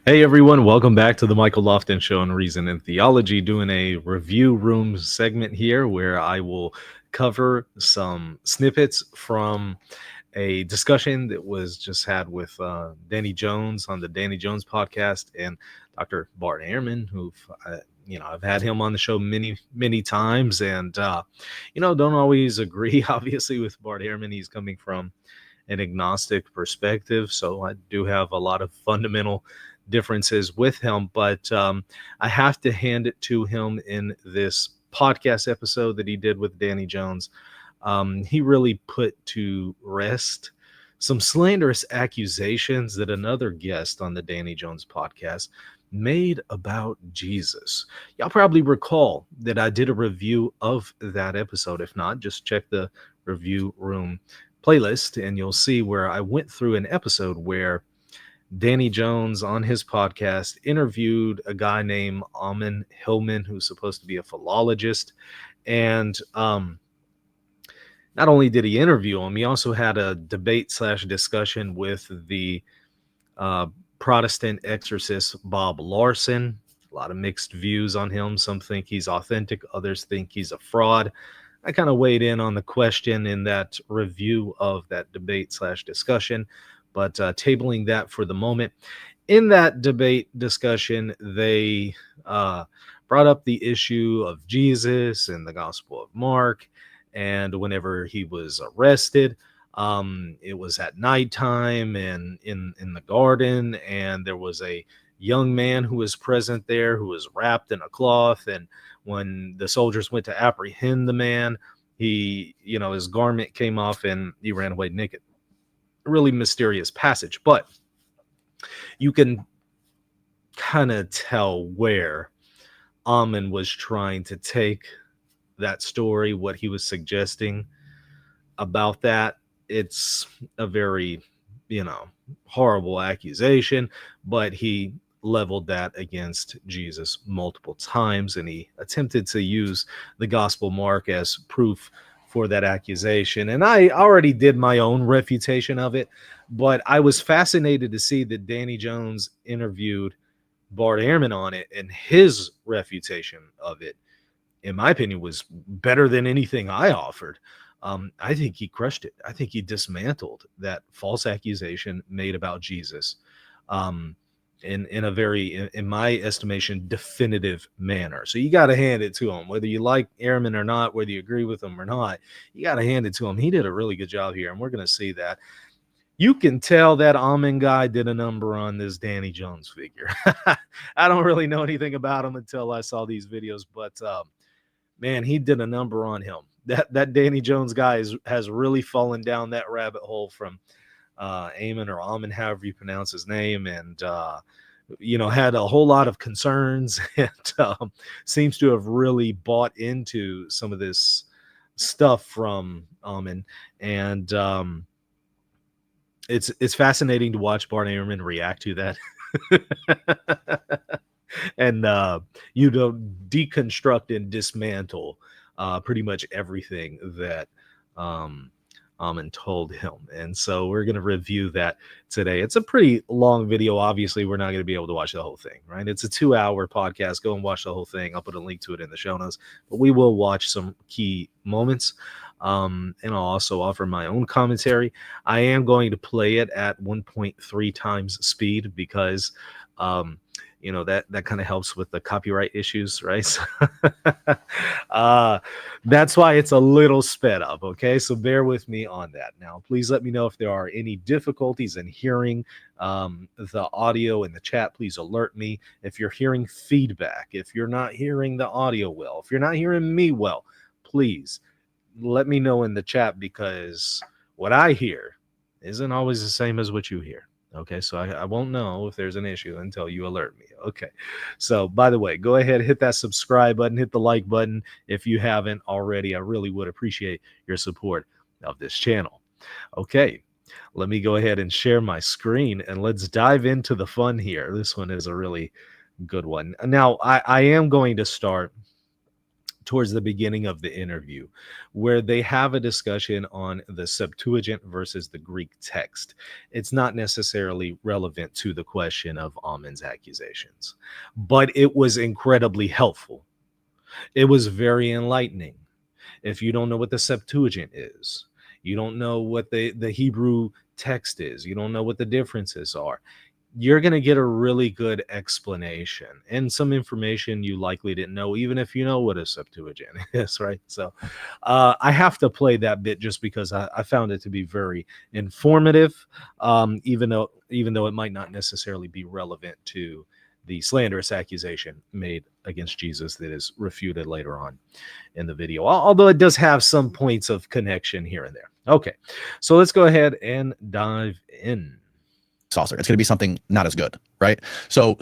Hey everyone, welcome back to the Michael Lofton Show on Reason and Theology, doing a review room segment here where I will cover some snippets from a discussion that was just had with Danny Jones on the Danny Jones podcast and Dr. Bart Ehrman, I've had him on the show many times, and don't always agree, obviously, with Bart Ehrman. He's coming from an agnostic perspective, so I do have a lot of fundamental differences with him, but I have to hand it to him in this podcast episode that he did with Danny Jones. He really put to rest some slanderous accusations that another guest on the Danny Jones podcast made about Jesus. Y'all probably recall that I did a review of that episode. If not, just check the review room playlist and you'll see where I went through an episode where Danny Jones on his podcast interviewed a guy named Ammon Hillman, who's supposed to be a philologist. And not only did he interview him, he also had a debate/discussion with the Protestant exorcist Bob Larson. A lot of mixed views on him. Some think he's authentic, others think he's a fraud. I kind of weighed in on the question in that review of that debate/discussion, but tabling that for the moment. In that debate discussion, they brought up the issue of Jesus and the Gospel of Mark. And whenever he was arrested, it was at nighttime and in the garden, and there was a young man who was present there who was wrapped in a cloth. And when the soldiers went to apprehend the man, his garment came off and he ran away naked. A really mysterious passage, but you can kind of tell where Ammon was trying to take that story, what he was suggesting about that. It's a very, horrible accusation, but he leveled that against Jesus multiple times, and he attempted to use the Gospel Mark as proof for that accusation. And I already did my own refutation of it, but I was fascinated to see that Danny Jones interviewed Bart Ehrman on it, and his refutation of it, in my opinion, was better than anything I offered. I think he crushed it. I think he dismantled that false accusation made about Jesus in a very, in my estimation, definitive manner. So you got to hand it to him, whether you like Ehrman or not, whether you agree with him or not. You got to hand it to him. He did a really good job here, and we're going to see that. You can tell that Ammon guy did a number on this Danny Jones figure. I don't really know anything about him until I saw these videos, but man, he did a number on him. That Danny Jones guy has really fallen down that rabbit hole from Ammon or Ammon, however you pronounce his name, and had a whole lot of concerns, and seems to have really bought into some of this stuff from Ammon. And it's fascinating to watch Bart Ehrman react to that. And deconstruct and dismantle pretty much everything that Ammon told him. And so we're going to review that today. It's a pretty long video. Obviously, we're not going to be able to watch the whole thing, right? It's a 2-hour podcast. Go and watch the whole thing. I'll put a link to it in the show notes. But we will watch some key moments. And I'll also offer my own commentary. I am going to play it at 1.3 times speed because that kind of helps with the copyright issues, right? That's why it's a little sped up, okay? So bear with me on that. Now, please let me know if there are any difficulties in hearing the audio in the chat. Please alert me if you're hearing feedback, if you're not hearing the audio well, if you're not hearing me well. Please let me know in the chat, because what I hear isn't always the same as what you hear. Okay, so I won't know if there's an issue until you alert me. Okay, so by the way, go ahead, hit that subscribe button, hit the like button if you haven't already. I really would appreciate your support of this channel. Okay, let me go ahead and share my screen, and let's dive into the fun here. This one is a really good one. Now, I am going to start towards the beginning of the interview, where they have a discussion on the Septuagint versus the Greek text. It's not necessarily relevant to the question of Ammon's accusations, but it was incredibly helpful. It was very enlightening. If you don't know what the Septuagint is, you don't know what the Hebrew text is, you don't know what the differences are, you're going to get a really good explanation and some information you likely didn't know, even if you know what a Septuagint is, right? So I have to play that bit just because I found it to be very informative, even though it might not necessarily be relevant to the slanderous accusation made against Jesus that is refuted later on in the video, although it does have some points of connection here and there. Okay, so let's go ahead and dive in. Saucer. It's going to be something not as good, right? So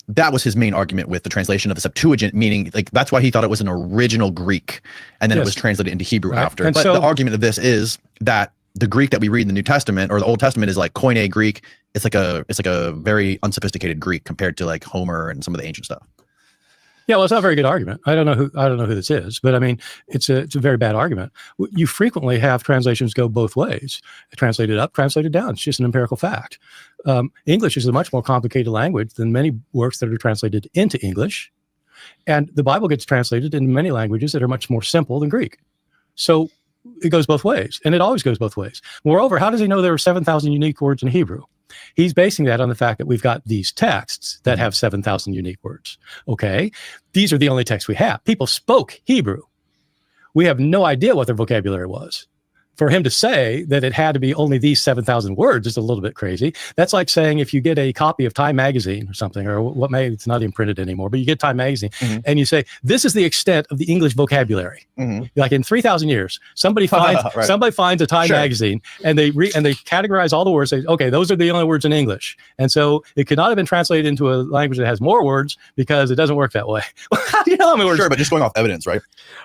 that was his main argument with the translation of the Septuagint, meaning like that's why he thought it was an original Greek, and then it was translated into Hebrew after. And but the argument of this is that the Greek that we read in the New Testament or the Old Testament is like Koine Greek. It's like a very unsophisticated Greek compared to like Homer and some of the ancient stuff. Yeah, well, it's not a very good argument. I don't know who this is, but I mean, it's a very bad argument. You frequently have translations go both ways, translated up, translated down. It's just an empirical fact. English is a much more complicated language than many works that are translated into English, and the Bible gets translated into many languages that are much more simple than Greek. So it goes both ways, and it always goes both ways. Moreover, how does he know there are 7,000 unique words in Hebrew? He's basing that on the fact that we've got these texts that have 7,000 unique words. Okay, these are the only texts we have. People spoke Hebrew. We have no idea what their vocabulary was. For him to say that it had to be only these 7,000 words is a little bit crazy. That's like saying if you get a copy of Time Magazine or something, or it's not even printed anymore, but you get Time Magazine and you say, this is the extent of the English vocabulary. Like in 3,000 years, somebody finds a Time Magazine and they categorize all the words, say, okay, those are the only words in English. And so it could not have been translated into a language that has more words because it doesn't work that way. How do you know how many words? Sure, but just going off evidence, right?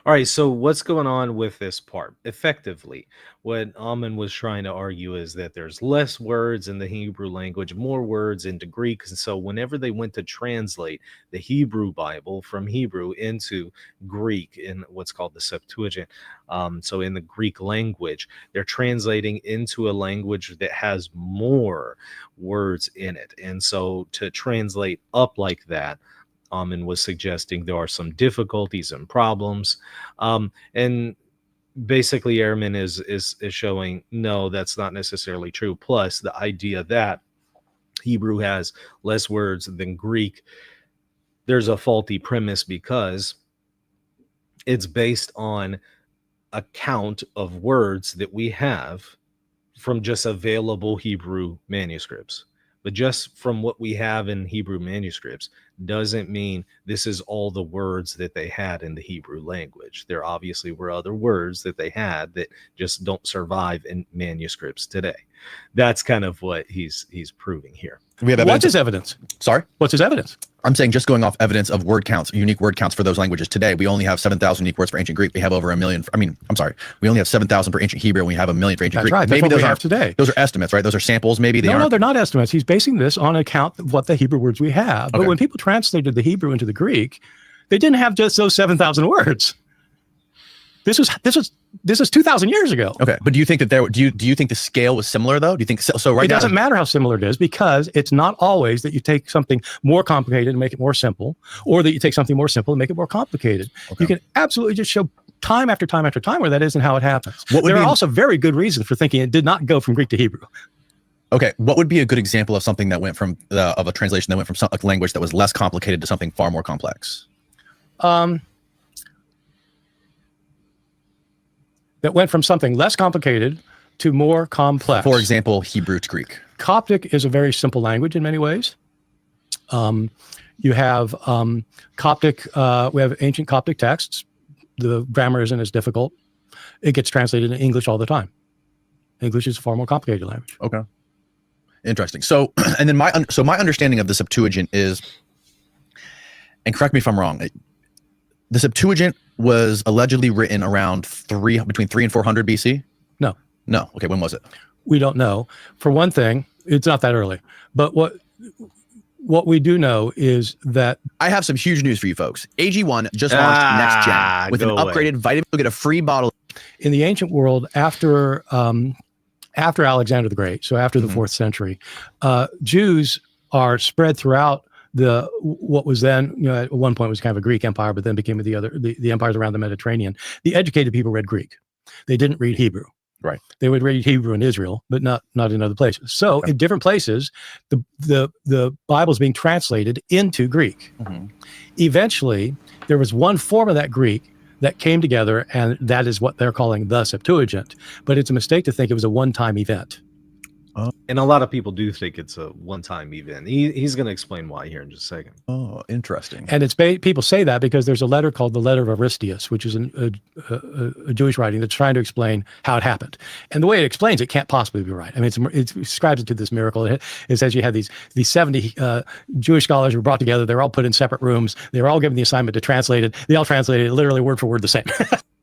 All right, so what's going on with this part? Effectively, what Ammon was trying to argue is that there's less words in the Hebrew language, more words into Greek. And so whenever they went to translate the Hebrew Bible from Hebrew into Greek in what's called the Septuagint, so in the Greek language, they're translating into a language that has more words in it. And so to translate up like that, Ammon was suggesting there are some difficulties and problems. And basically Ehrman is showing, no, that's not necessarily true. Plus the idea that Hebrew has less words than Greek, there's a faulty premise because it's based on a count of words that we have from just available Hebrew manuscripts. But just from what we have in Hebrew manuscripts doesn't mean this is all the words that they had in the Hebrew language. There obviously were other words that they had that just don't survive in manuscripts today. That's kind of what he's proving here. We have evidence. What's his evidence? Sorry? What's his evidence? I'm saying just going off evidence of word counts, unique word counts for those languages today. We only have 7,000 unique words for ancient Greek. We have over 1 million. We only have 7,000 for ancient Hebrew. And we have 1 million for ancient Greek. Right. Maybe That's what those we have today. Those are estimates, right? Those are samples. Maybe No, they're not estimates. He's basing this on account of what the Hebrew words we have. But when people translated the Hebrew into the Greek, they didn't have just those 7,000 words. This was 2,000 years ago. Okay, but do you think that do you think the scale was similar though? Do you think so? Right, it doesn't matter how similar it is because it's not always that you take something more complicated and make it more simple, or that you take something more simple and make it more complicated. You can absolutely just show time after time after time where that isn't how it happens. There are also very good reasons for thinking it did not go from Greek to Hebrew. Okay, what would be a good example of something that went from of a translation that went from a language that was less complicated to something far more complex? That went from something less complicated to more complex. For example, Hebrew to Greek. Coptic is a very simple language in many ways. You have Coptic, we have ancient Coptic texts. The grammar isn't as difficult. It gets translated in English all the time. English is a far more complicated language. Okay. Interesting. So, and then my understanding of the Septuagint is, and correct me if I'm wrong, the Septuagint was allegedly written around between 300 and 400 BC? No. Okay, when was it? We don't know. For one thing, it's not that early. But what we do know is that I have some huge news for you folks. AG1 just launched Next Gen with an upgraded vitamin. You'll get a free bottle. In the ancient world, after Alexander the Great, so after the 4th century, Jews are spread throughout what was then, at one point was kind of a Greek empire, but then became the empires around the Mediterranean. The educated people read Greek. They didn't read Hebrew. Right. They would read Hebrew in Israel, but not in other places. So in different places, the Bible is being translated into Greek. Eventually, there was one form of that Greek that came together, and that is what they're calling the Septuagint. But it's a mistake to think it was a one-time event. And a lot of people do think it's a one-time event. He's going to explain why here in just a second. Oh, interesting. And it's people say that because there's a letter called the Letter of Aristeas, which is a Jewish writing that's trying to explain how it happened. And the way it explains it can't possibly be right. I mean, it describes it to this miracle. It says you had these 70 Jewish scholars were brought together. They're all put in separate rooms. They were all given the assignment to translate it. They all translated it literally word for word the same.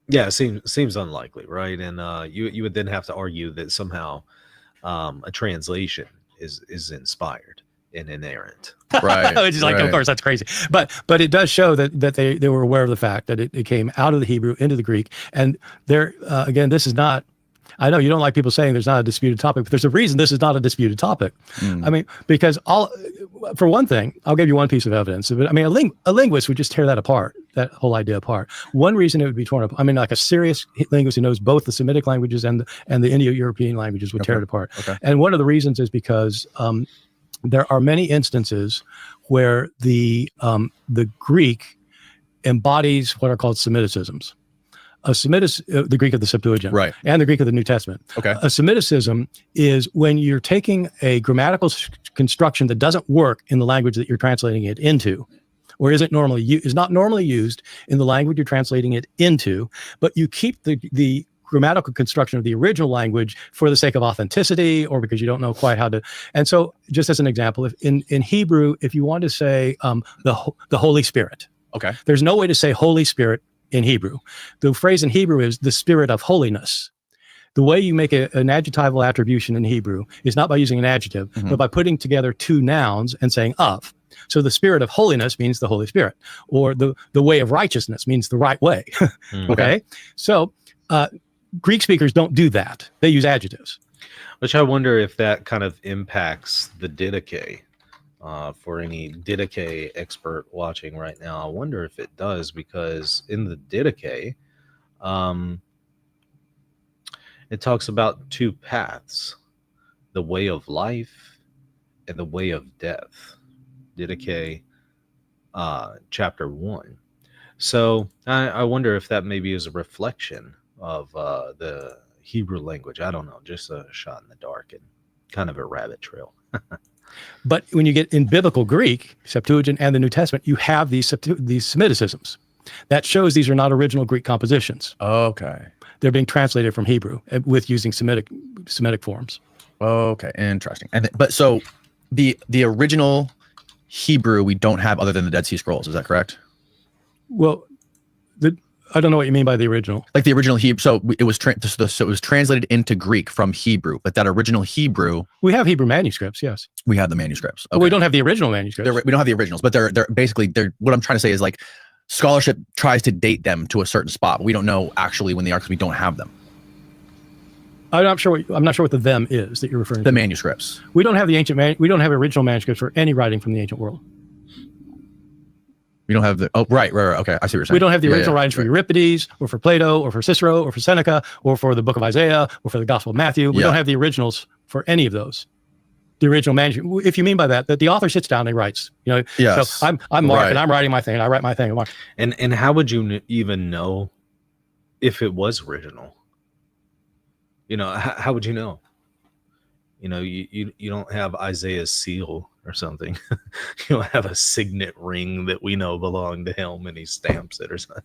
Yeah, it seems unlikely, right? And you would then have to argue that somehow a translation is inspired and inerrant, right? Which is like, of course, that's crazy. But it does show that they were aware of the fact that it came out of the Hebrew into the Greek. And there again, this is not. I know you don't like people saying there's not a disputed topic, but there's a reason this is not a disputed topic. I mean, because for one thing, I'll give you one piece of evidence. But I mean, a linguist would just tear that apart, that whole idea apart. One reason it would be torn up, I mean, like a serious linguist who knows both the Semitic languages and the Indo-European languages would tear it apart. And one of the reasons is because there are many instances where the Greek embodies what are called Semiticisms. A Semitic, the Greek of the Septuagint, right, and the Greek of the New Testament. A Semiticism is when you're taking a grammatical construction that doesn't work in the language that you're translating it into, or is not normally used in the language you're translating it into, but you keep the grammatical construction of the original language for the sake of authenticity, or because you don't know quite how to. And so, just as an example, if in Hebrew, if you want to say the Holy Spirit, there's no way to say Holy Spirit in Hebrew. The phrase in Hebrew is the spirit of holiness. The way you make an adjectival attribution in Hebrew is not by using an adjective, but by putting together two nouns and saying of. So the spirit of holiness means the Holy Spirit, or the way of righteousness means the right way. Okay. So Greek speakers don't do that. They use adjectives. Which I wonder if that kind of impacts the Didache. For any Didache expert watching right now, I wonder if it does, because in the Didache, it talks about two paths, the way of life and the way of death. Didache, chapter 1. So I wonder if that maybe is a reflection of the Hebrew language. I don't know, just a shot in the dark and kind of a rabbit trail. But when you get in biblical Greek, Septuagint and the New Testament, you have these Semiticisms. That shows these are not original Greek compositions. They're being translated from Hebrew with using Semitic forms. Interesting. But so the original Hebrew we don't have other than the Dead Sea Scrolls. Is that correct? Well, I don't know what you mean by the original. Like the original Hebrew. So it was so it was translated into Greek from Hebrew, but that original Hebrew. We have Hebrew manuscripts, yes. We have the manuscripts. But we don't have the original manuscripts. We don't have the originals, but they're basically what I'm trying to say is like scholarship tries to date them to a certain spot. We don't know actually when they are because we don't have them. I'm not sure what the them is that you're referring to. The manuscripts. We don't have we don't have original manuscripts for any writing from the ancient world. We don't have the right. Okay, I see what you're saying. We don't have the original writings for Euripides, or for Plato, or for Cicero, or for Seneca, or for the Book of Isaiah, or for the Gospel of Matthew. We don't have the originals for any of those. The original manuscript. If you mean by that the author sits down and he writes, So I'm Mark and I'm writing my thing. And I write my thing. And how would you even know if it was original? How would you know? You don't have Isaiah's seal or something. You don't have a signet ring that we know belonged to him and he stamps it or something.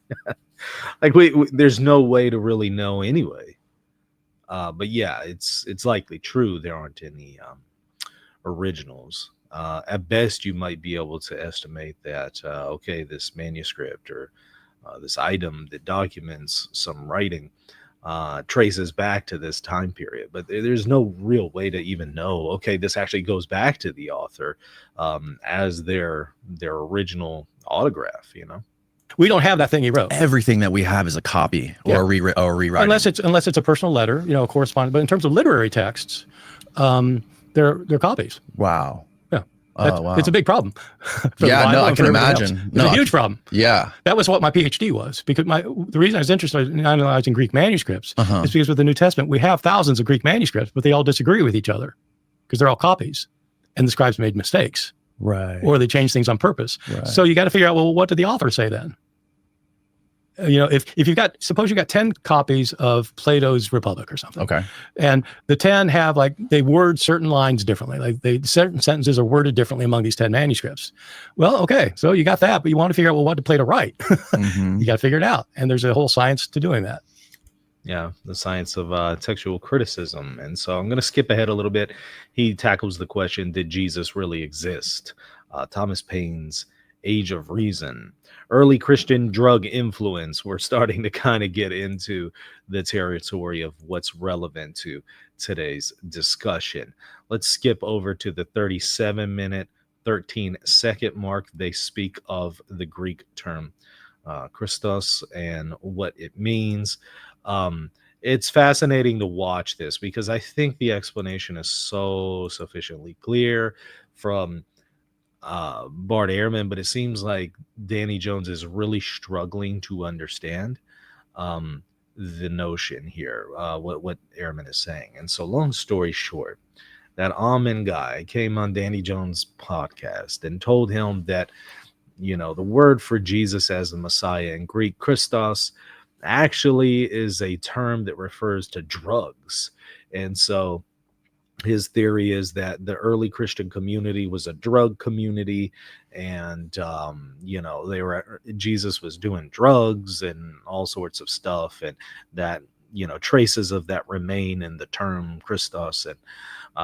Like there's no way to really know anyway. But yeah, it's likely true there aren't any originals. At best, you might be able to estimate that this manuscript or this item that documents some writing traces back to this time period, but there's no real way to even know, okay, this actually goes back to the author as their original autograph, you know. We don't have that thing he wrote. Everything that we have is a copy or a rewriting. Unless it's a personal letter, you know, a correspondence. But in terms of literary texts, they're copies. Wow. Yeah. Wow. It's a big problem. I can imagine. It's a huge problem. Yeah. That was what my PhD was, because the reason I was interested in analyzing Greek manuscripts is because with the New Testament, we have thousands of Greek manuscripts, but they all disagree with each other because they're all copies, and the scribes made mistakes. Right. Or they changed things on purpose. Right. So you got to figure out, well, what did the author say then? You know, if you've got, suppose you got 10 copies of Plato's Republic or something. Okay. And the 10 have, like, they word certain lines differently. Like certain sentences are worded differently among these 10 manuscripts. Well, okay. So you got that, but you want to figure out, well, what did Plato write? You got to figure it out. And there's a whole science to doing that. Yeah, the science of textual criticism. And so I'm going to skip ahead a little bit. He tackles the question, did Jesus really exist? Thomas Paine's Age of Reason. Early Christian drug influence. We're starting to kind of get into the territory of what's relevant to today's discussion. Let's skip over to the 37-minute, 13-second mark. They speak of the Greek term Christos and what it means. It's fascinating to watch this because I think the explanation is so sufficiently clear from Bart Ehrman, but it seems like Danny Jones is really struggling to understand the notion here, what Ehrman is saying. And so, long story short, that Ammon guy came on Danny Jones' podcast and told him that, you know, the word for Jesus as the Messiah in Greek, Christos, actually is a term that refers to drugs. And so his theory is that the early Christian community was a drug community, and you know, Jesus was doing drugs and all sorts of stuff, and that, you know, traces of that remain in the term Christos. And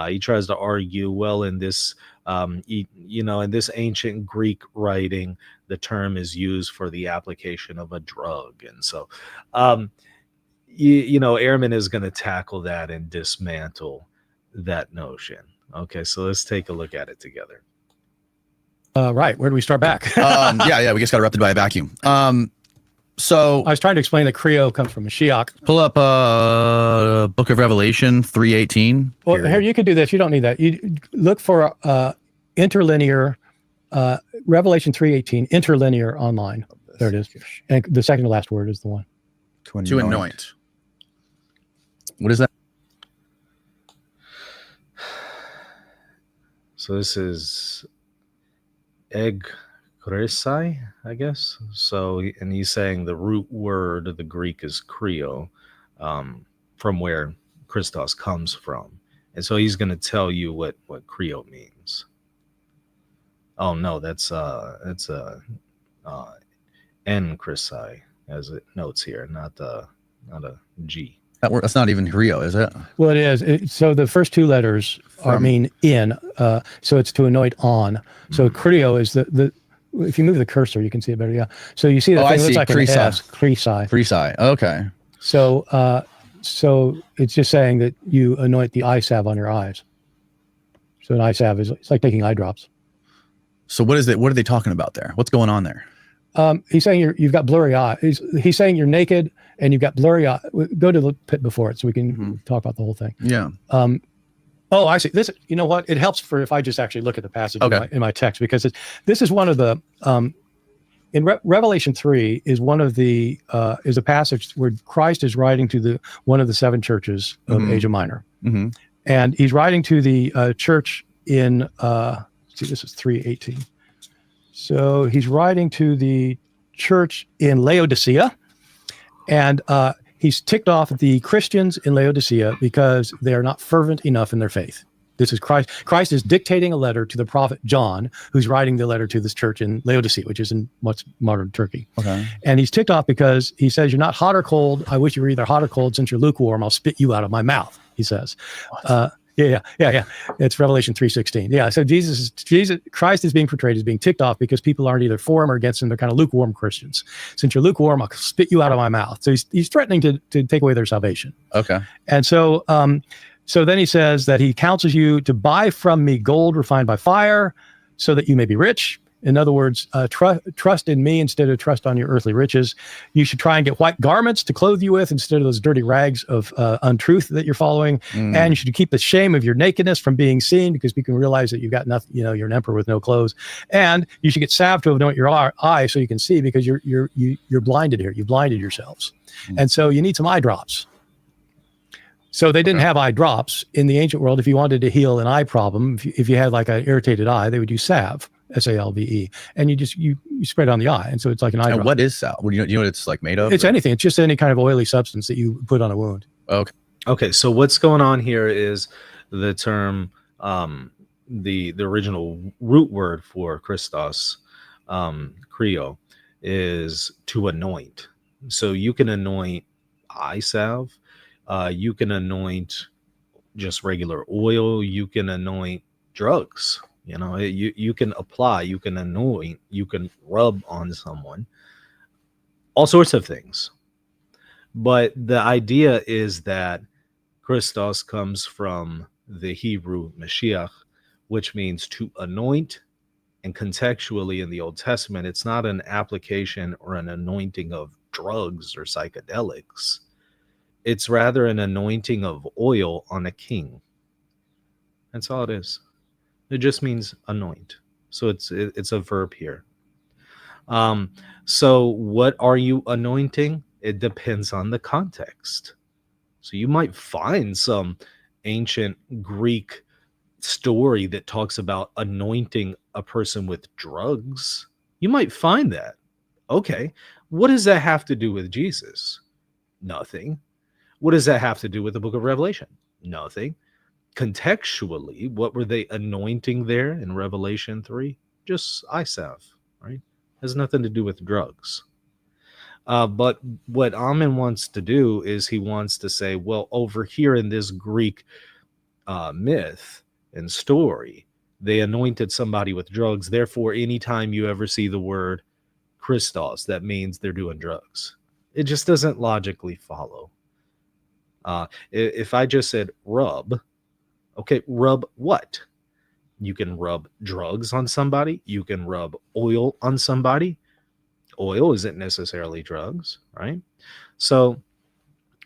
he tries to argue, well, in this in this ancient Greek writing, the term is used for the application of a drug. And so Ehrman is going to tackle that and dismantle that notion. Okay, so let's take a look at it together. Right, where do we start back? We just got erupted by a vacuum. So I was trying to explain that Creo comes from Mashiach. Pull up Book of Revelation 3:18. Well, here, you can do this. You don't need that. You look for interlinear Revelation 3:18 interlinear online. There it is. And the second to last word is the one. To anoint. What is that? So this is egg kresai, I guess. So, and he's saying the root word of the Greek is kreo, from where Christos comes from. And so he's going to tell you what kreo means. Oh no, that's N kresai, as it notes here, not a G. That's not even Creo, is it? Well, it is. So the first two letters mean in. So it's to anoint on. So Creo is the. If you move the cursor, you can see it better. Yeah. So you see that thing looks like an S. Kresai. Okay. So it's just saying that you anoint the eye salve on your eyes. So an eye salve it's like taking eye drops. So what is it? What are they talking about there? What's going on there? He's saying you've got blurry eyes. He's saying you're naked and you've got blurry eyes. Go to the pit before it so we can talk about the whole thing. Yeah. Oh, I see. This, you know what? It helps for if I just actually look at the passage in my text, because this is one of the in Revelation 3 is one of the is a passage where Christ is writing to one of the seven churches of Asia Minor, and he's writing to the church in this is 3:18. So he's writing to the church in Laodicea, and he's ticked off the Christians in Laodicea because they are not fervent enough in their faith. This is Christ. Christ is dictating a letter to the prophet John, who's writing the letter to this church in Laodicea, which is in what's modern Turkey. Okay. And he's ticked off because he says, "You're not hot or cold. I wish you were either hot or cold. Since you're lukewarm, I'll spit you out of my mouth," he says. Yeah. It's Revelation 3:16. Yeah. So Christ is being portrayed as being ticked off because people aren't either for him or against him. They're kind of lukewarm Christians. Since you're lukewarm, I'll spit you out of my mouth. So he's threatening to take away their salvation. Okay. And so then he says that he counsels you to buy from me gold refined by fire, so that you may be rich. In other words, trust in me instead of trust on your earthly riches. You should try and get white garments to clothe you with instead of those dirty rags of untruth that you're following. And you should keep the shame of your nakedness from being seen, because we can realize that you've got nothing, you're an emperor with no clothes. And you should get salve to anoint your eye so you can see, because you're blinded here. You blinded yourselves. And so you need some eye drops. So they didn't have eye drops in the ancient world. If you wanted to heal an eye problem, if you had like an irritated eye, they would use salve. salve, and you spread it on the eye, and so it's like an eye drop. And what is salve? Do you know what it's like made of? It's anything. It's just any kind of oily substance that you put on a wound. Okay. So what's going on here is the term, the original root word for Christos, Creo, is to anoint. So you can anoint eye salve. You can anoint just regular oil. You can anoint drugs. You can apply, you can anoint, you can rub on someone, all sorts of things. But the idea is that Christos comes from the Hebrew Mashiach, which means to anoint. And contextually in the Old Testament, it's not an application or an anointing of drugs or psychedelics. It's rather an anointing of oil on a king. That's all it is. It just means anoint. So it's a verb here. So what are you anointing? It depends on the context. So you might find some ancient Greek story that talks about anointing a person with drugs. You might find that. Okay. What does that have to do with Jesus? Nothing. What does that have to do with the book of Revelation? Nothing. Contextually, what were they anointing there in Revelation 3? Just eye salve, right? Has nothing to do with drugs. But what Ammon wants to do is he wants to say, well, over here in this Greek myth and story, they anointed somebody with drugs. Therefore, anytime you ever see the word Christos, that means they're doing drugs. It just doesn't logically follow. If I just said rub, okay, rub what? You can rub drugs on somebody. You can rub oil on somebody. Oil isn't necessarily drugs, right? So,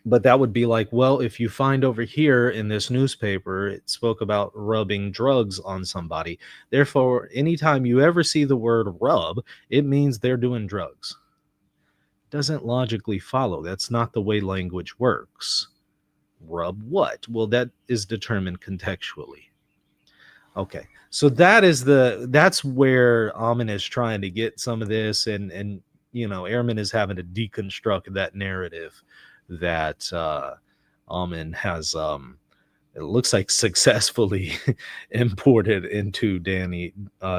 but that would be like, well, if you find over here in this newspaper, it spoke about rubbing drugs on somebody. Therefore, anytime you ever see the word rub, it means they're doing drugs. Doesn't logically follow. That's not the way language works. Rub what? Well, that is determined contextually. Okay, so that's where Ammon is trying to get some of this, and Ehrman is having to deconstruct that narrative that Ammon has it looks like successfully imported into Danny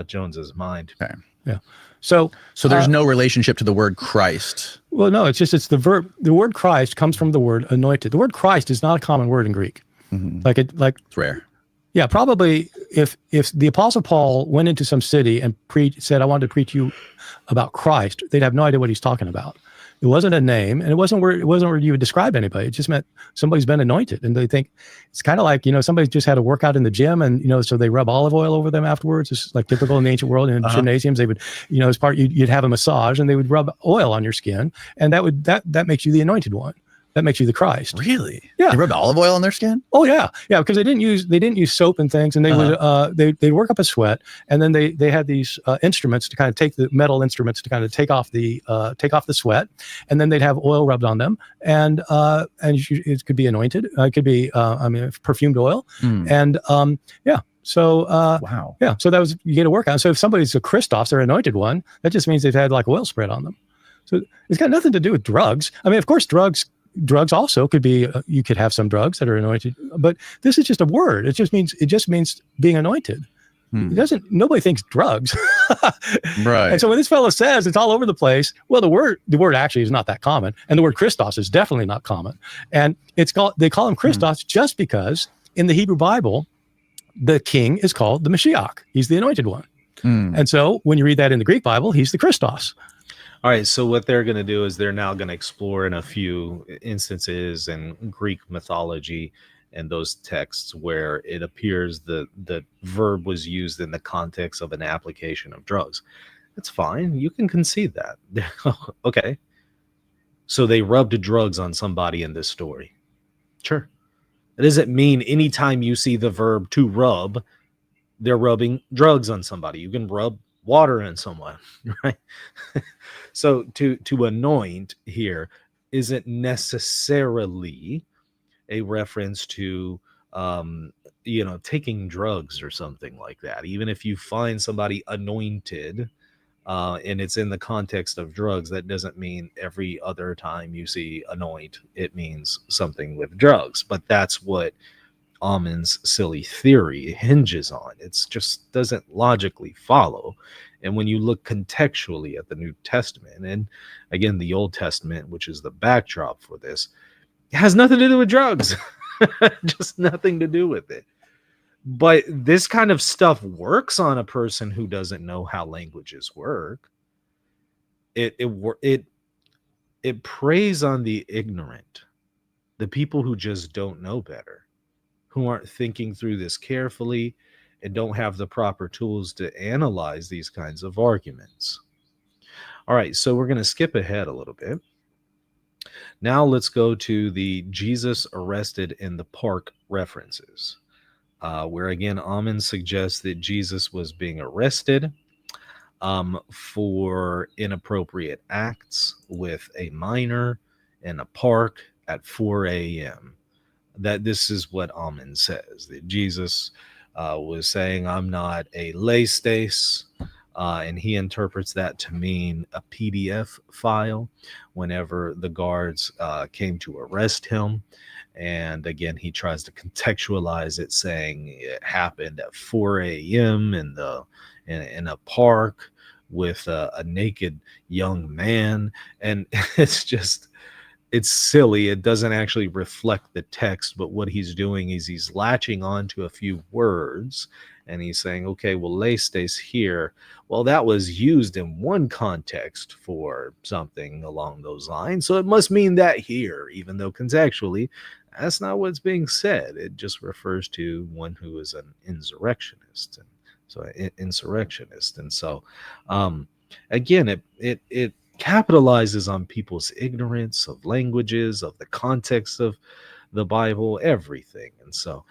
Jones's mind. Okay. Yeah. So there's no relationship to the word Christ. Well, no, it's the verb. The word Christ comes from the word anointed. The word Christ is not a common word in Greek. Mm-hmm. It's rare. Yeah, probably if the Apostle Paul went into some city and said, I wanted to preach you about Christ, they'd have no idea what he's talking about. It wasn't a name, and it wasn't where you would describe anybody. It just meant somebody's been anointed, and they think it's kind of like somebody's just had a workout in the gym, and so they rub olive oil over them afterwards. It's like typical in the ancient world. In gymnasiums, they would as part you'd have a massage, and they would rub oil on your skin, and that makes you the anointed one. That makes you the Christ. Really? Yeah. They rubbed olive oil on their skin? Oh yeah, because they didn't use soap and things, and they would they'd work up a sweat, and then they had these instruments to kind of take the metal instruments to kind of take off the sweat, and then they'd have oil rubbed on them, and it could be anointed, it could be perfumed oil, and yeah. So wow. Yeah. So that was, you get a workout. So if somebody's a Christos, they're anointed one, that just means they've had like oil spread on them. So it's got nothing to do with drugs. Of course, drugs also could be, you could have some drugs that are anointed, but this is just a word. It just means being anointed. Nobody thinks drugs. Right. And so when this fellow says it's all over the place, well, the word actually is not that common. And the word Christos is definitely not common. And they call him Christos just because in the Hebrew Bible, the king is called the Mashiach. He's the anointed one. And so when you read that in the Greek Bible, he's the Christos. All right, so what they're going to do is they're now going to explore in a few instances in Greek mythology and those texts where it appears the verb was used in the context of an application of drugs. That's fine. You can concede that. Okay. So they rubbed drugs on somebody in this story. Sure. It doesn't mean anytime you see the verb to rub, they're rubbing drugs on somebody. You can rub water on someone, right? So to anoint here isn't necessarily a reference to taking drugs or something like that. Even if you find somebody anointed and it's in the context of drugs, that doesn't mean every other time you see anoint it means something with drugs. But that's what Ammon's silly theory hinges on. It just doesn't logically follow. And when you look contextually at the New Testament, and again the Old Testament, which is the backdrop for this, it has nothing to do with drugs. Just nothing to do with it. But this kind of stuff works on a person who doesn't know how languages work. It preys on the ignorant, the people who just don't know better, who aren't thinking through this carefully and don't have the proper tools to analyze these kinds of arguments. All right, so we're going to skip ahead a little bit. Now let's go to the Jesus arrested in the park references, where again Ammon suggests that Jesus was being arrested for inappropriate acts with a minor in a park at 4 a.m. That this is what Ammon says, that Jesus was saying, I'm not a leistes, and he interprets that to mean a PDF file whenever the guards came to arrest him. And again, he tries to contextualize it, saying it happened at 4 a.m. in a park with a naked young man. And it's silly. It doesn't actually reflect the text, but what he's doing is he's latching on to a few words and he's saying, okay, well, leistes here, well, that was used in one context for something along those lines, so it must mean that here, even though contextually that's not what's being said. It just refers to one who is an insurrectionist. And so again, it capitalizes on people's ignorance of languages, of the context of the Bible, everything. And so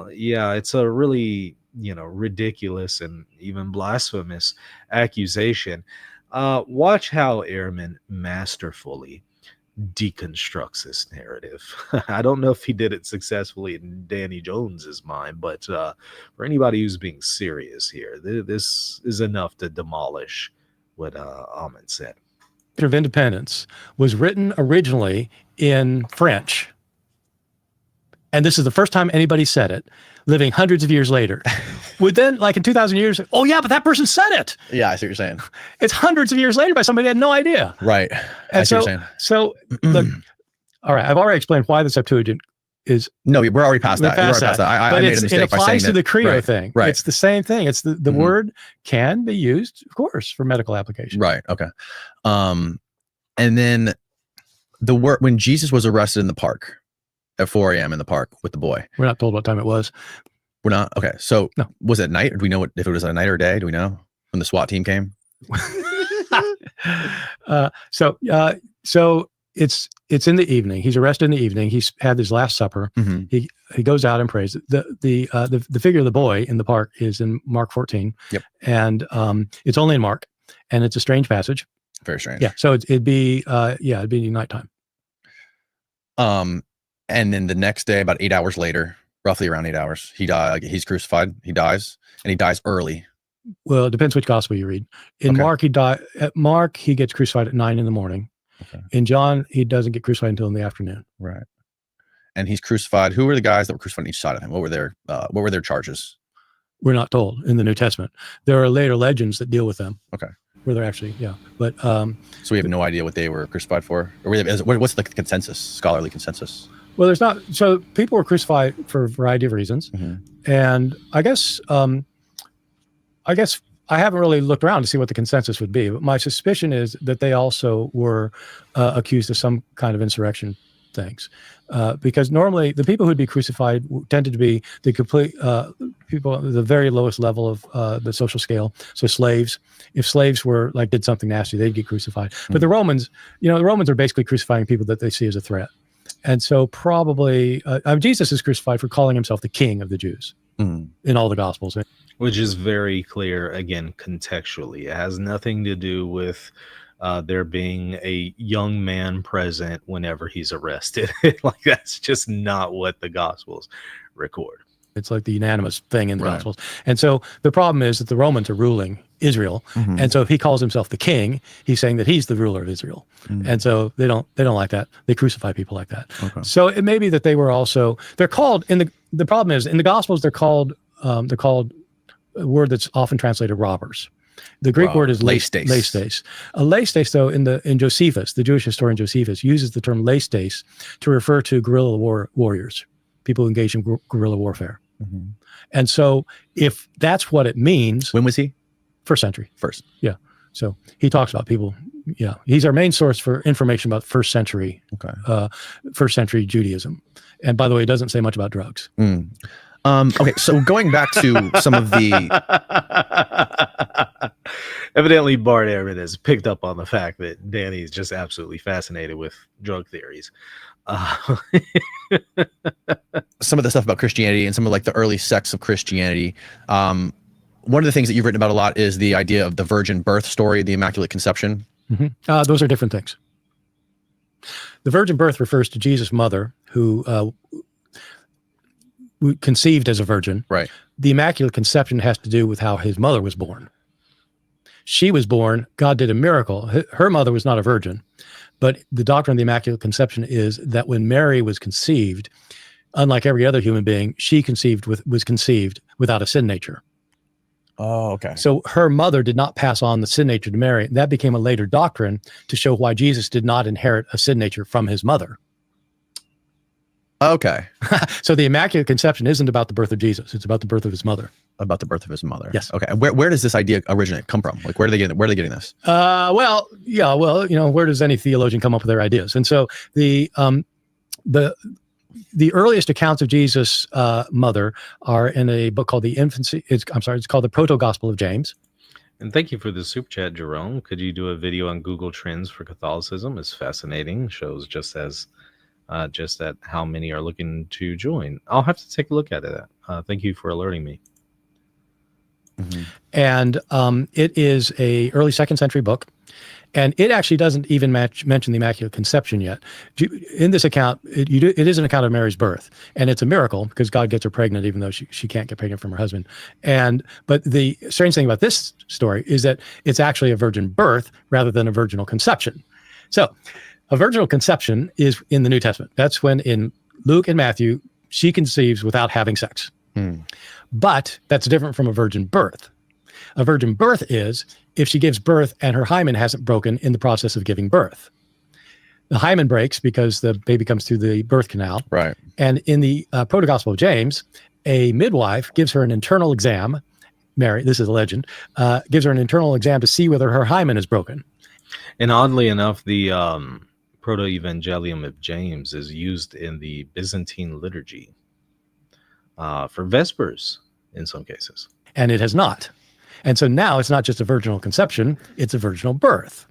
it's a really ridiculous and even blasphemous accusation. Watch how Ehrman masterfully deconstructs this narrative. I don't know if he did it successfully in Danny Jones's mind, but for anybody who's being serious here, this is enough to demolish what Ammon said. Of Independence was written originally in French, and this is the first time anybody said it, living hundreds of years later. Would then, like in 2,000 years, oh yeah, but that person said it. Yeah, I see what you're saying. It's hundreds of years later by somebody who had no idea. Right. And see what you're saying. So look, all right, I've already explained why the Septuagint is. No, we're already past that. I made a mistake it applies to the Credo thing. Right. It's the same thing. It's the word can be used, of course, for medical application. Right. Okay. And then the word, when Jesus was arrested in the park at 4 a.m. in the park with the boy. We're not told what time it was. We're not. Okay. So no. Was it night? Or do we know if it was a night or a day? Do we know when the SWAT team came? So it's in the evening. He's arrested in the evening. He's had his last supper. Mm-hmm. He goes out and prays. The figure of the boy in the park is in Mark 14. Yep. And it's only in Mark, and it's a strange passage. Very strange. Yeah. So it'd be nighttime. And then the next day, about 8 hours later, roughly around 8 hours, he's crucified. He dies, and he dies early. Well, it depends which gospel you read. In Mark, he gets crucified at 9 a.m. Okay. In John, he doesn't get crucified until in the afternoon. Right. And he's crucified. Who were the guys that were crucified on each side of him? What were their charges? We're not told in the New Testament. There are later legends that deal with them. Okay. Where they're actually, but so we have no idea what they were crucified for, or what's the consensus, scholarly consensus? Well, there's not. So people were crucified for a variety of reasons, and I guess I haven't really looked around to see what the consensus would be. But my suspicion is that they also were accused of some kind of insurrection things, because normally the people who'd be crucified tended to be the complete people at the very lowest level of the social scale. So slaves. If slaves were did something nasty, they'd get crucified. But the Romans, the Romans are basically crucifying people that they see as a threat. And so probably Jesus is crucified for calling himself the king of the Jews in all the Gospels. Which is very clear, again, contextually. It has nothing to do with there being a young man present whenever he's arrested. That's just not what the Gospels record. It's like the unanimous thing in the Gospels. And so the problem is that the Romans are ruling Israel. And so if he calls himself the king, he's saying that he's the ruler of Israel. And so they don't like that. They crucify people like that. So it may be that they were also, they're called the problem is in the Gospels, they're called a word that's often translated robbers. The Greek word is leistes. Leistes, though, in Josephus, the Jewish historian Josephus, uses the term leistes to refer to guerrilla warriors, people who engage in guerrilla warfare. And so if that's what it means. When was he? First century. Yeah. So he talks about people. Yeah. He's our main source for information about first century Judaism. And by the way, it doesn't say much about drugs. Okay, so going back to some of the... Evidently, Bart Ehrman has picked up on the fact that Danny is just absolutely fascinated with drug theories. Some of the stuff about Christianity and some of the early sects of Christianity. One of the things that you've written about a lot is the idea of the virgin birth story, the Immaculate Conception. Those are different things. The virgin birth refers to Jesus' mother, who conceived as a virgin. Right. The Immaculate Conception has to do with how his mother was born. She was born, God did a miracle. Her mother was not a virgin, but the doctrine of the Immaculate Conception is that when Mary was conceived, unlike every other human being, she was conceived without a sin nature. Oh, okay. So her mother did not pass on the sin nature to Mary. That became a later doctrine to show why Jesus did not inherit a sin nature from his mother. Okay. So the Immaculate Conception isn't about the birth of Jesus. It's about the birth of his mother. About the birth of his mother. Yes. Okay. Where does this idea originate come from? Where are they getting this? Where does any theologian come up with their ideas? And so the earliest accounts of Jesus' mother are in a book called it's called the Proto-Gospel of James. And thank you for the super chat, Jerome. Could you do a video on Google Trends for Catholicism? It's fascinating. Shows just that how many are looking to join. I'll have to take a look at it. Thank you for alerting me. And it is a early 2nd century book, and it actually doesn't even mention the Immaculate Conception yet. In this account, it is an account of Mary's birth, and it's a miracle because God gets her pregnant even though she can't get pregnant from her husband. But the strange thing about this story is that it's actually a virgin birth rather than a virginal conception. So a virginal conception is in the New Testament. That's when in Luke and Matthew, she conceives without having sex. But that's different from a virgin birth. A virgin birth is if she gives birth and her hymen hasn't broken in the process of giving birth. The hymen breaks because the baby comes through the birth canal. Right. And in the Proto-Gospel of James, a midwife gives her an internal exam. Mary, this is a legend, gives her an internal exam to see whether her hymen is broken. And oddly enough, the Proto-Evangelium of James is used in the Byzantine liturgy for Vespers in some cases. And it has not. And so now it's not just a virginal conception, it's a virginal birth.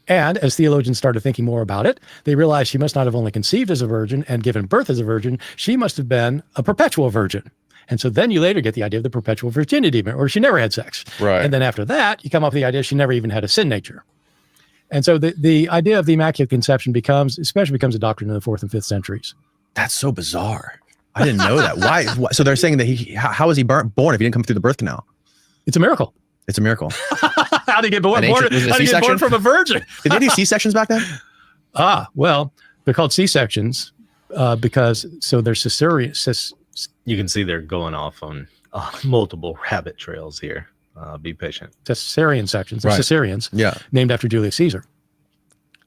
And as theologians started thinking more about it, they realized she must not have only conceived as a virgin and given birth as a virgin, she must have been a perpetual virgin. And so then you later get the idea of the perpetual virginity, or she never had sex. Right. And then after that, you come up with the idea she never even had a sin nature. And so the idea of the Immaculate Conception becomes a doctrine in the 4th and 5th centuries. That's so bizarre. I didn't know that. Why? So they're saying that how was he born if he didn't come through the birth canal? It's a miracle. It's a miracle. How did he get born? How did he get born from a virgin? Did they do C-sections back then? Well, they're called C-sections because they're cesarean. You can see they're going off on multiple rabbit trails here. Be patient. Cesarean sections. They're right. Caesareans. Yeah. Named after Julius Caesar.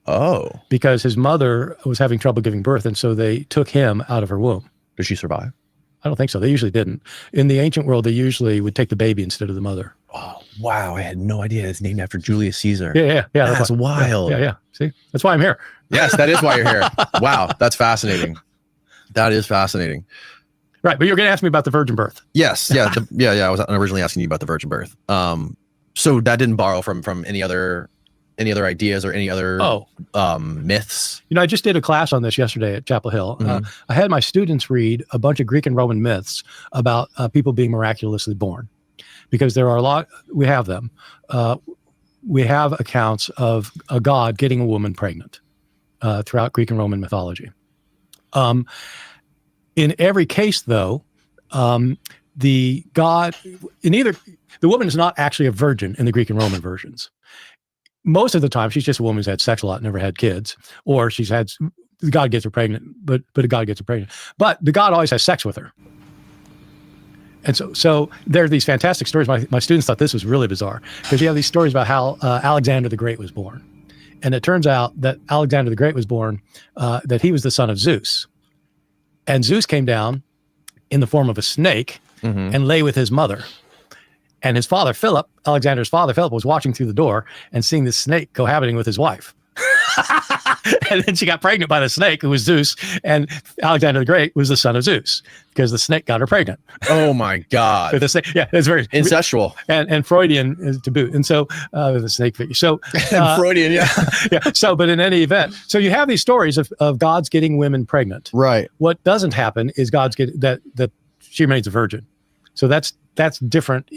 Oh. Because his mother was having trouble giving birth, and so they took him out of her womb. Did she survive? I don't think so. They usually didn't. In the ancient world, they usually would take the baby instead of the mother. Oh, wow. I had no idea it's named after Julius Caesar. Yeah. That's wild. Yeah. See, that's why I'm here. Yes, that is why you're here. Wow. That's fascinating. That is fascinating. Right. But you're going to ask me about the virgin birth. Yes. Yeah. I was originally asking you about the virgin birth. So that didn't borrow from any other ideas or any other myths? I just did a class on this yesterday at Chapel Hill. Mm-hmm. I had my students read a bunch of Greek and Roman myths about people being miraculously born, because there are a lot. We have them. We have accounts of a god getting a woman pregnant throughout Greek and Roman mythology. In every case, though, the god the woman is not actually a virgin in the Greek and Roman versions. Most of the time, she's just a woman who's had sex a lot, never had kids, or God gets her pregnant, but a God gets her pregnant. But the God always has sex with her. And so there are these fantastic stories. My students thought this was really bizarre, because you have these stories about how Alexander the Great was born. And it turns out that Alexander the Great was born, that he was the son of Zeus. And Zeus came down in the form of a snake and lay with his mother. And his father, Philip, Alexander's father, Philip, was watching through the door and seeing this snake cohabiting with his wife. And then she got pregnant by the snake, who was Zeus. And Alexander the Great was the son of Zeus, because the snake got her pregnant. Oh, my God. With the snake. Yeah, it's very incestual. And Freudian is to boot. And so the snake figure. So Freudian, yeah. Yeah. So, but in any event, so you have these stories of gods getting women pregnant. Right. What doesn't happen is God's getting that she remains a virgin. So that's different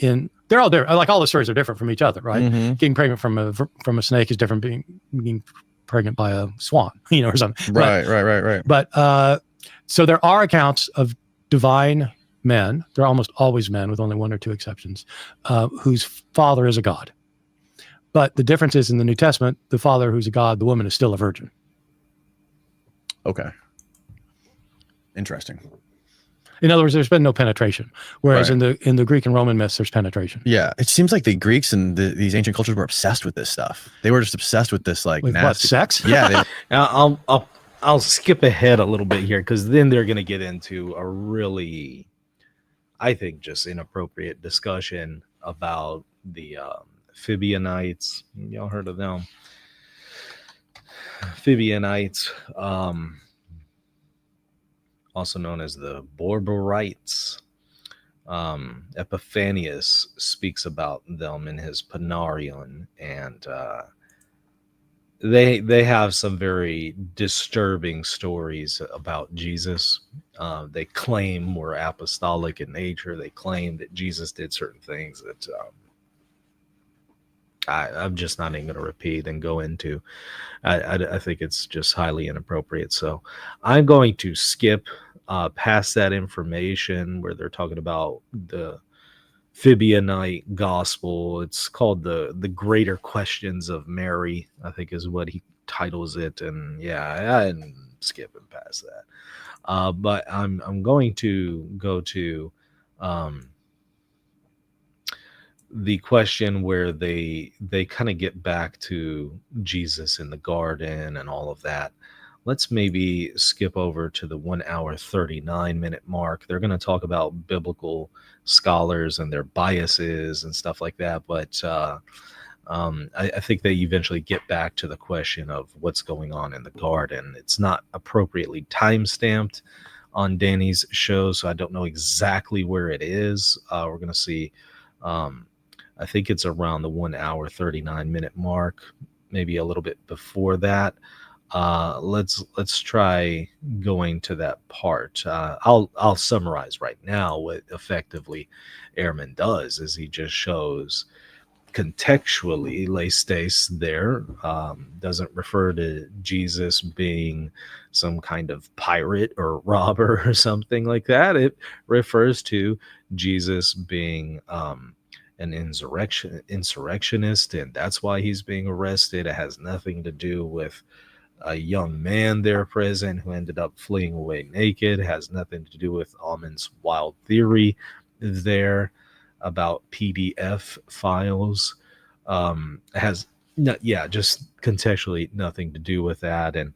they're all different. Like, all the stories are different from each other, right? Mm-hmm. Getting pregnant from a snake is different being pregnant by a swan, or something. Right. But so there are accounts of divine men. They're almost always men, with only one or two exceptions, whose father is a god. But the difference is, in the New Testament, the father who's a god, the woman is still a virgin. Okay. Interesting. In other words, there's been no penetration, whereas in the Greek and Roman myths, there's penetration. Yeah, it seems like the Greeks and these ancient cultures were obsessed with this stuff. They were just obsessed with this, like, with nasty, what, sex? Yeah. I'll skip ahead a little bit here, because then they're going to get into a really, I think, just inappropriate discussion about the Fibbeianites. Y'all heard of them? Fibbeianites. Also known as the Borborites. Epiphanius speaks about them in his Panarion, and they have some very disturbing stories about Jesus. They claim we're apostolic in nature. They claim that Jesus did certain things that I'm just not even going to repeat and go into. I think it's just highly inappropriate. So I'm going to skip past that information where they're talking about the Fibbeianite gospel. It's called the Greater Questions of Mary, I think is what he titles it. And yeah, I'm skipping past that. But I'm going to go to the question where they kind of get back to Jesus in the garden and all of that. Let's maybe skip over to the 1 hour 39 minute mark. They're going to talk about biblical scholars and their biases and stuff like that. But I think they eventually get back to the question of what's going on in the garden. It's not appropriately time-stamped on Danny's show, so I don't know exactly where it is. We're going to see, I think it's around the 1 hour 39 minute mark, maybe a little bit before that. Let's try going to that part. I'll summarize right now what effectively Ehrman does is he just shows contextually Lestes there doesn't refer to Jesus being some kind of pirate or robber or something like that. It refers to Jesus being an insurrectionist, and that's why he's being arrested. It has nothing to do with a young man there present who ended up fleeing away naked. It has nothing to do with Ammon's wild theory there about PDF files. It has No, yeah, just contextually nothing to do with that. And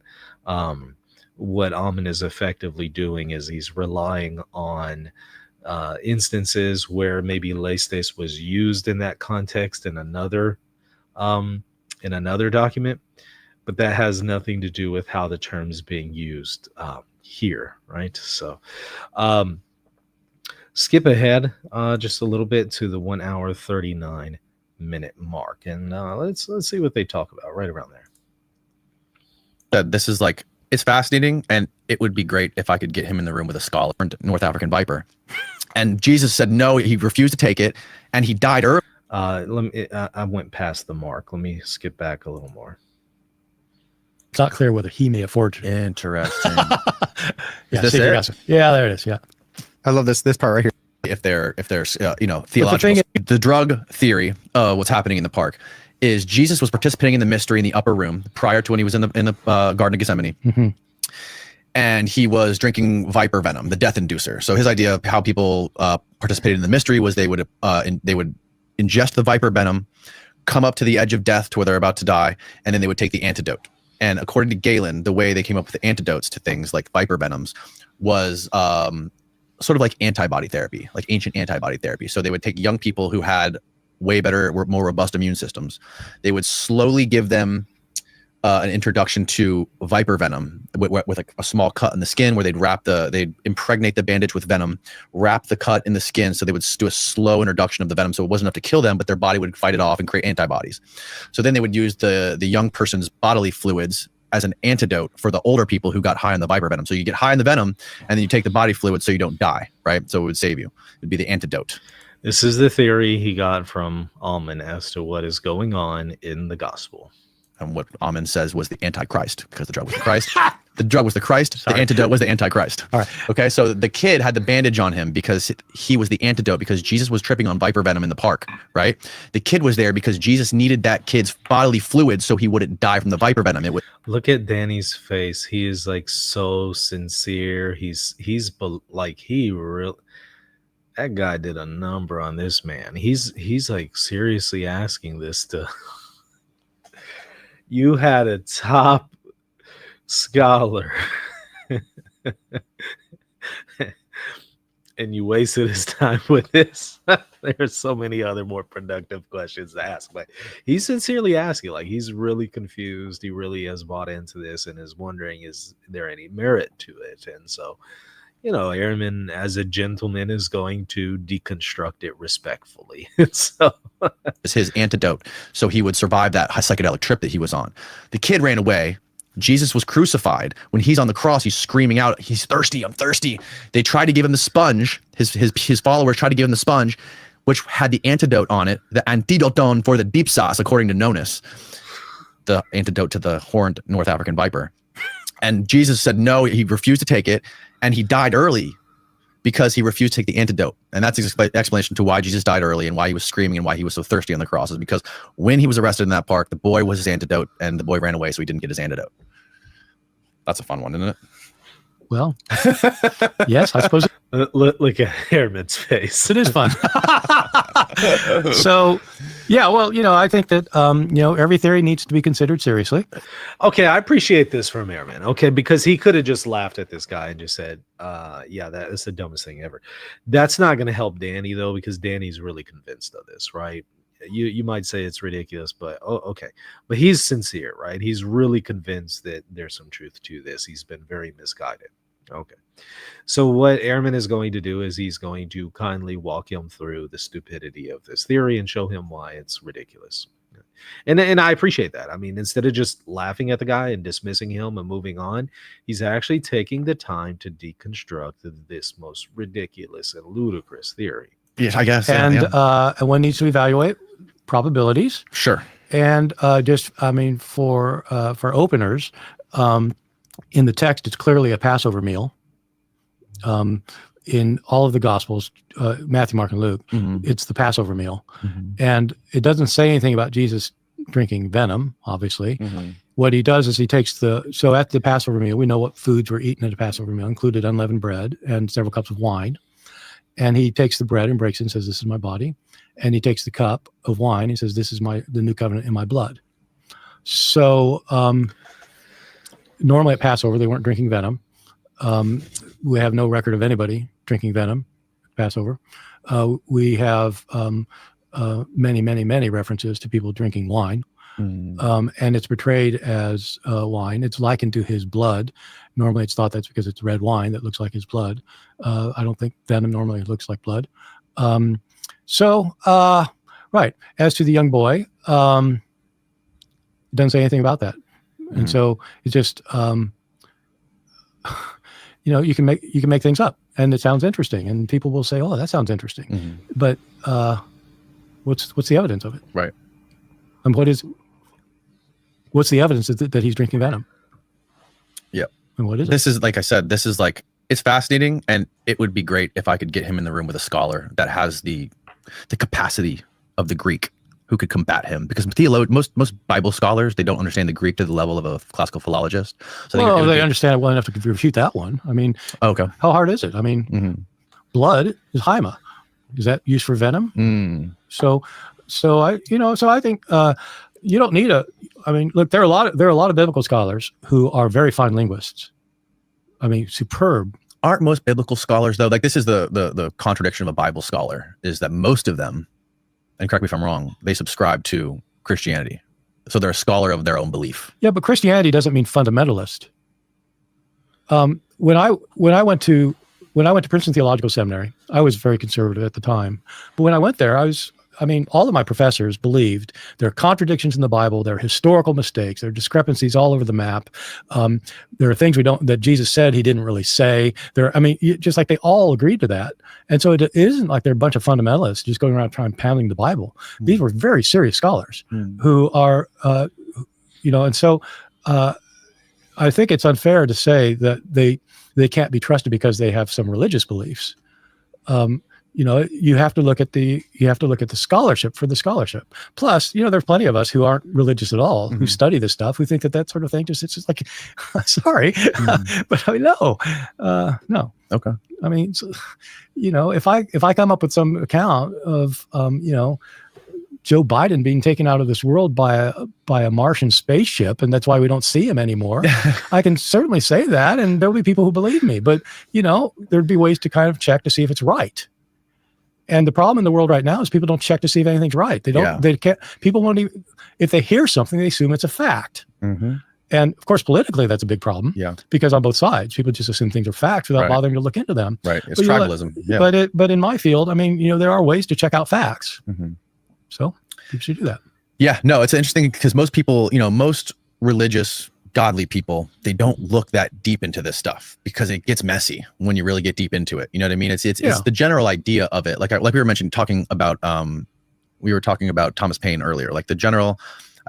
what Ammon is effectively doing is he's relying on instances where maybe leistes was used in that context in another document, but that has nothing to do with how the term is being used here, right? So skip ahead just a little bit to the 1 hour 39 minute mark, and let's see what they talk about right around there. This is like, it's fascinating, and it would be great if I could get him in the room with a scholar, North African viper. And Jesus said no, he refused to take it, and he died early. I went past the mark. Let me skip back a little more. It's not clear whether he may afford to. Interesting. Yeah, yeah, there it is. Yeah, I love this part right here. If there's theological, the drug theory, what's happening in the park is Jesus was participating in the mystery in the upper room prior to when he was in the Garden of Gethsemane. Mm-hmm. And he was drinking viper venom, the death inducer. So his idea of how people participated in the mystery was they would ingest the viper venom, come up to the edge of death to where they're about to die, and then they would take the antidote. And according to Galen, the way they came up with the antidotes to things like viper venoms was sort of like antibody therapy, like ancient antibody therapy. So they would take young people who had way better, more robust immune systems. They would slowly give them an introduction to viper venom with like a small cut in the skin where they'd impregnate the bandage with venom, wrap the cut in the skin. So they would do a slow introduction of the venom. So it wasn't enough to kill them, but their body would fight it off and create antibodies. So then they would use the young person's bodily fluids as an antidote for the older people who got high on the viper venom. So you get high on the venom and then you take the body fluid so you don't die, right? So it would save you. It'd be the antidote. This is the theory he got from Ammon as to what is going on in the gospel. And what Ammon says was the Antichrist, because the drug was the Christ. The drug was the Christ. Sorry. The antidote was the Antichrist. All right. Okay, so the kid had the bandage on him because he was the antidote, because Jesus was tripping on viper venom in the park, right? The kid was there because Jesus needed that kid's bodily fluid so he wouldn't die from the viper venom. Look at Danny's face. He is like so sincere. He's like, he really, that guy did a number on this man. He's like seriously asking this to. You had a top scholar and you wasted his time with this. There's so many other more productive questions to ask, but he's sincerely asking, like, he's really confused. He really has bought into this and is wondering, is there any merit to it? And so, Ehrman, as a gentleman, is going to deconstruct it respectfully. So it's his antidote, so he would survive that psychedelic trip that he was on. The kid ran away. Jesus was crucified. When he's on the cross, he's screaming out, he's thirsty, I'm thirsty. They tried to give him the sponge. His followers tried to give him the sponge, which had the antidote on it, the Antidote for the deep sauce, according to Nonus, the antidote to the horned North African viper. And Jesus said no, he refused to take it, and he died early because he refused to take the antidote. And that's the explanation to why Jesus died early and why he was screaming and why he was so thirsty on the cross, is because when he was arrested in that park, the boy was his antidote, and the boy ran away, so he didn't get his antidote. That's a fun one, isn't it? Well, yes, I suppose. Look at Ehrman's face. It is fun. So, yeah, well, I think that, every theory needs to be considered seriously. Okay, I appreciate this from Ehrman. Okay, because he could have just laughed at this guy and just said, yeah, that is the dumbest thing ever. That's not going to help Danny, though, because Danny's really convinced of this, right? You might say it's ridiculous, but okay. But he's sincere, right? He's really convinced that there's some truth to this. He's been very misguided. Okay. So what Ehrman is going to do is he's going to kindly walk him through the stupidity of this theory and show him why it's ridiculous. And I appreciate that. I mean, instead of just laughing at the guy and dismissing him and moving on, he's actually taking the time to deconstruct this most ridiculous and ludicrous theory. Yes, I guess. And one needs to evaluate probabilities. Sure. And for openers, in the text, it's clearly a Passover meal. In all of the Gospels, Matthew, Mark, and Luke, it's the Passover meal. And it doesn't say anything about Jesus drinking venom, obviously. What he does is he takes so at the Passover meal, we know what foods were eaten at a Passover meal, included unleavened bread and several cups of wine. And he takes the bread and breaks it and says, this is my body. And he takes the cup of wine. He says, this is the new covenant in my blood. So normally at Passover, they weren't drinking venom. We have no record of anybody drinking venom at Passover. We have many, many, many references to people drinking wine. And it's portrayed as wine. It's likened to his blood. Normally it's thought that's because it's red wine that looks like his blood. I don't think venom normally looks like blood. Right. As to the young boy, it doesn't say anything about that. And so it's just, you can make things up and it sounds interesting and people will say, oh, that sounds interesting. But what's the evidence of it? Right. And what's the evidence that he's drinking venom? Yeah. And what is it? This is, like I said, it's fascinating, and it would be great if I could get him in the room with a scholar that has the capacity of the Greek who could combat him, because most Bible scholars, they don't understand the Greek to the level of a classical philologist. So they understand it well enough to refute that one. I mean, okay. How hard is it? I mean, blood is hyma. Is that used for venom? So I think you don't need look, there are a lot of biblical scholars who are very fine linguists. I mean, superb. Aren't most biblical scholars though? Like, this is the contradiction of a Bible scholar, is that most of them, and correct me if I'm wrong, they subscribe to Christianity. So they're a scholar of their own belief. Yeah, but Christianity doesn't mean fundamentalist. When I went to Princeton Theological Seminary, I was very conservative at the time. But when I went there, all of my professors believed there are contradictions in the Bible, there are historical mistakes, there are discrepancies all over the map. There are things that Jesus said he didn't really say. Just like they all agreed to that. And so it isn't like they're a bunch of fundamentalists just going around trying pounding the Bible. These were very serious scholars who are, and so I think it's unfair to say that they can't be trusted because they have some religious beliefs. You have to look at the scholarship for the scholarship. Plus, there's plenty of us who aren't religious at all, who study this stuff, who think that sort of thing it's just like, sorry, but no. Okay. I mean, if I come up with some account of, Joe Biden being taken out of this world by a Martian spaceship, and that's why we don't see him anymore, I can certainly say that, and there'll be people who believe me. But there'd be ways to kind of check to see if it's right. And the problem in the world right now is people don't check to see if anything's right. They don't. Yeah. They can't. People won't even. If they hear something, they assume it's a fact. And of course, politically, that's a big problem. Yeah. Because on both sides, people just assume things are facts without bothering to look into them. Right. It's tribalism. But in my field, there are ways to check out facts. So people should do that. Yeah. No, it's interesting because most people, most religious, godly people, they don't look that deep into this stuff because it gets messy when you really get deep into it. You know what I mean? It's the general idea of it. Like we were talking about Thomas Paine earlier, like the general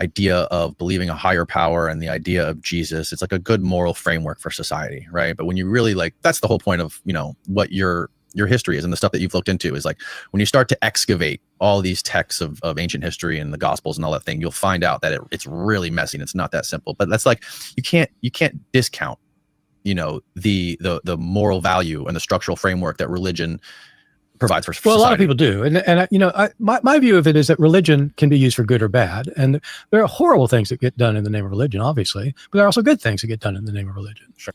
idea of believing a higher power and the idea of Jesus. It's like a good moral framework for society, right? But when you really that's the whole point of, what your history is and the stuff that you've looked into is like when you start to excavate all these texts of ancient history and the Gospels and all that thing, you'll find out that it's really messy and it's not that simple. But that's like you can't discount the moral value and the structural framework that religion provides for society. Well, a lot of people do, and my view of it is that religion can be used for good or bad, and there are horrible things that get done in the name of religion, obviously, but there are also good things that get done in the name of religion. Sure.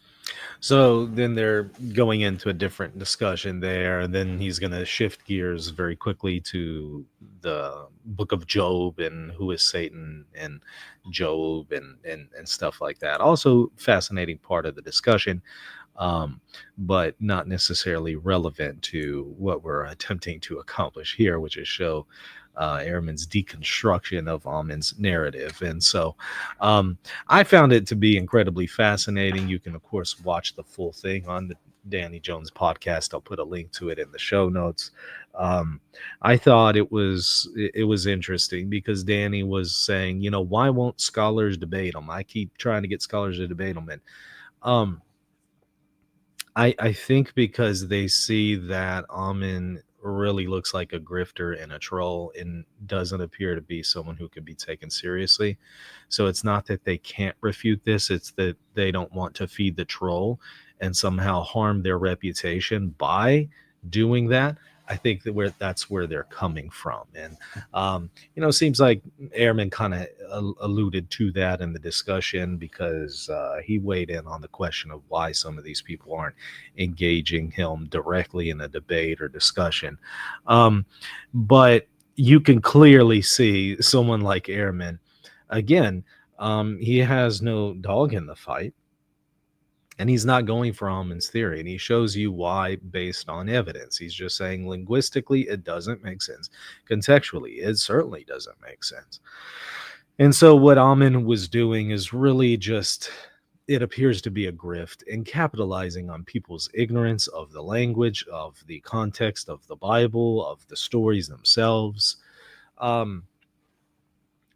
So then they're going into a different discussion there, and then he's going to shift gears very quickly to the book of Job and who is Satan and Job and stuff like that. Also fascinating part of the discussion, but not necessarily relevant to what we're attempting to accomplish here, which is show Ehrman's deconstruction of Ammon's narrative. And so I found it to be incredibly fascinating. You can, of course, watch the full thing on the Danny Jones podcast. I'll put a link to it in the show notes. I thought it was interesting because Danny was saying, why won't scholars debate them? I keep trying to get scholars to debate them. And I think because they see that Ammon really looks like a grifter and a troll and doesn't appear to be someone who can be taken seriously. So it's not that they can't refute this, it's that they don't want to feed the troll and somehow harm their reputation by doing that. I think that's where they're coming from. And, seems like Ehrman kind of alluded to that in the discussion because he weighed in on the question of why some of these people aren't engaging him directly in a debate or discussion. But you can clearly see someone like Ehrman, again, he has no dog in the fight. And he's not going for Ammon's theory, and he shows you why based on evidence. He's just saying linguistically, it doesn't make sense. Contextually, it certainly doesn't make sense. And so what Ammon was doing is really just, it appears to be a grift and capitalizing on people's ignorance of the language, of the context of the Bible, of the stories themselves.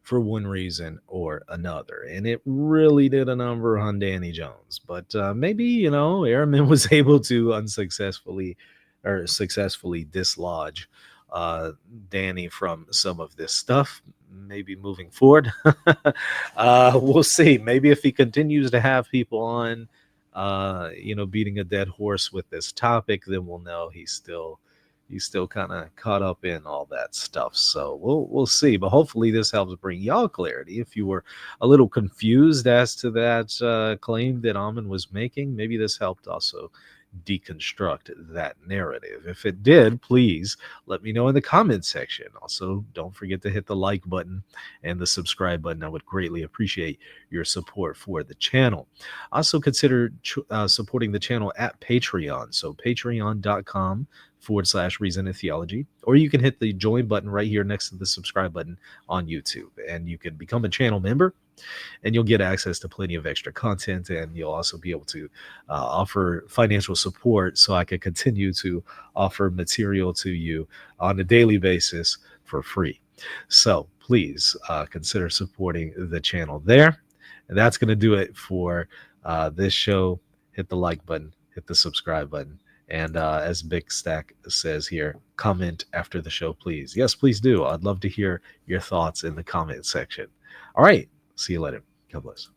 For one reason or another. And it really did a number on Danny Jones. But maybe, Ehrman was able to successfully dislodge Danny from some of this stuff. Maybe moving forward. We'll see. Maybe if he continues to have people on, beating a dead horse with this topic, then we'll know he's still kind of caught up in all that stuff. So we'll see. But hopefully this helps bring y'all clarity. If you were a little confused as to that claim that Ammon was making, maybe this helped also deconstruct that narrative. If it did, please let me know in the comments section. Also, don't forget to hit the like button and the subscribe button. I would greatly appreciate your support for the channel. Also consider supporting the channel at Patreon. So patreon.com/Reason and Theology, or you can hit the join button right here next to the subscribe button on YouTube, and you can become a channel member, and you'll get access to plenty of extra content, and you'll also be able to offer financial support so I can continue to offer material to you on a daily basis for free. So please consider supporting the channel there. And that's going to do it for this show. Hit the like button, hit the subscribe button. And as Big Stack says here, comment after the show, please. Yes, please do. I'd love to hear your thoughts in the comment section. All right. See you later. God bless.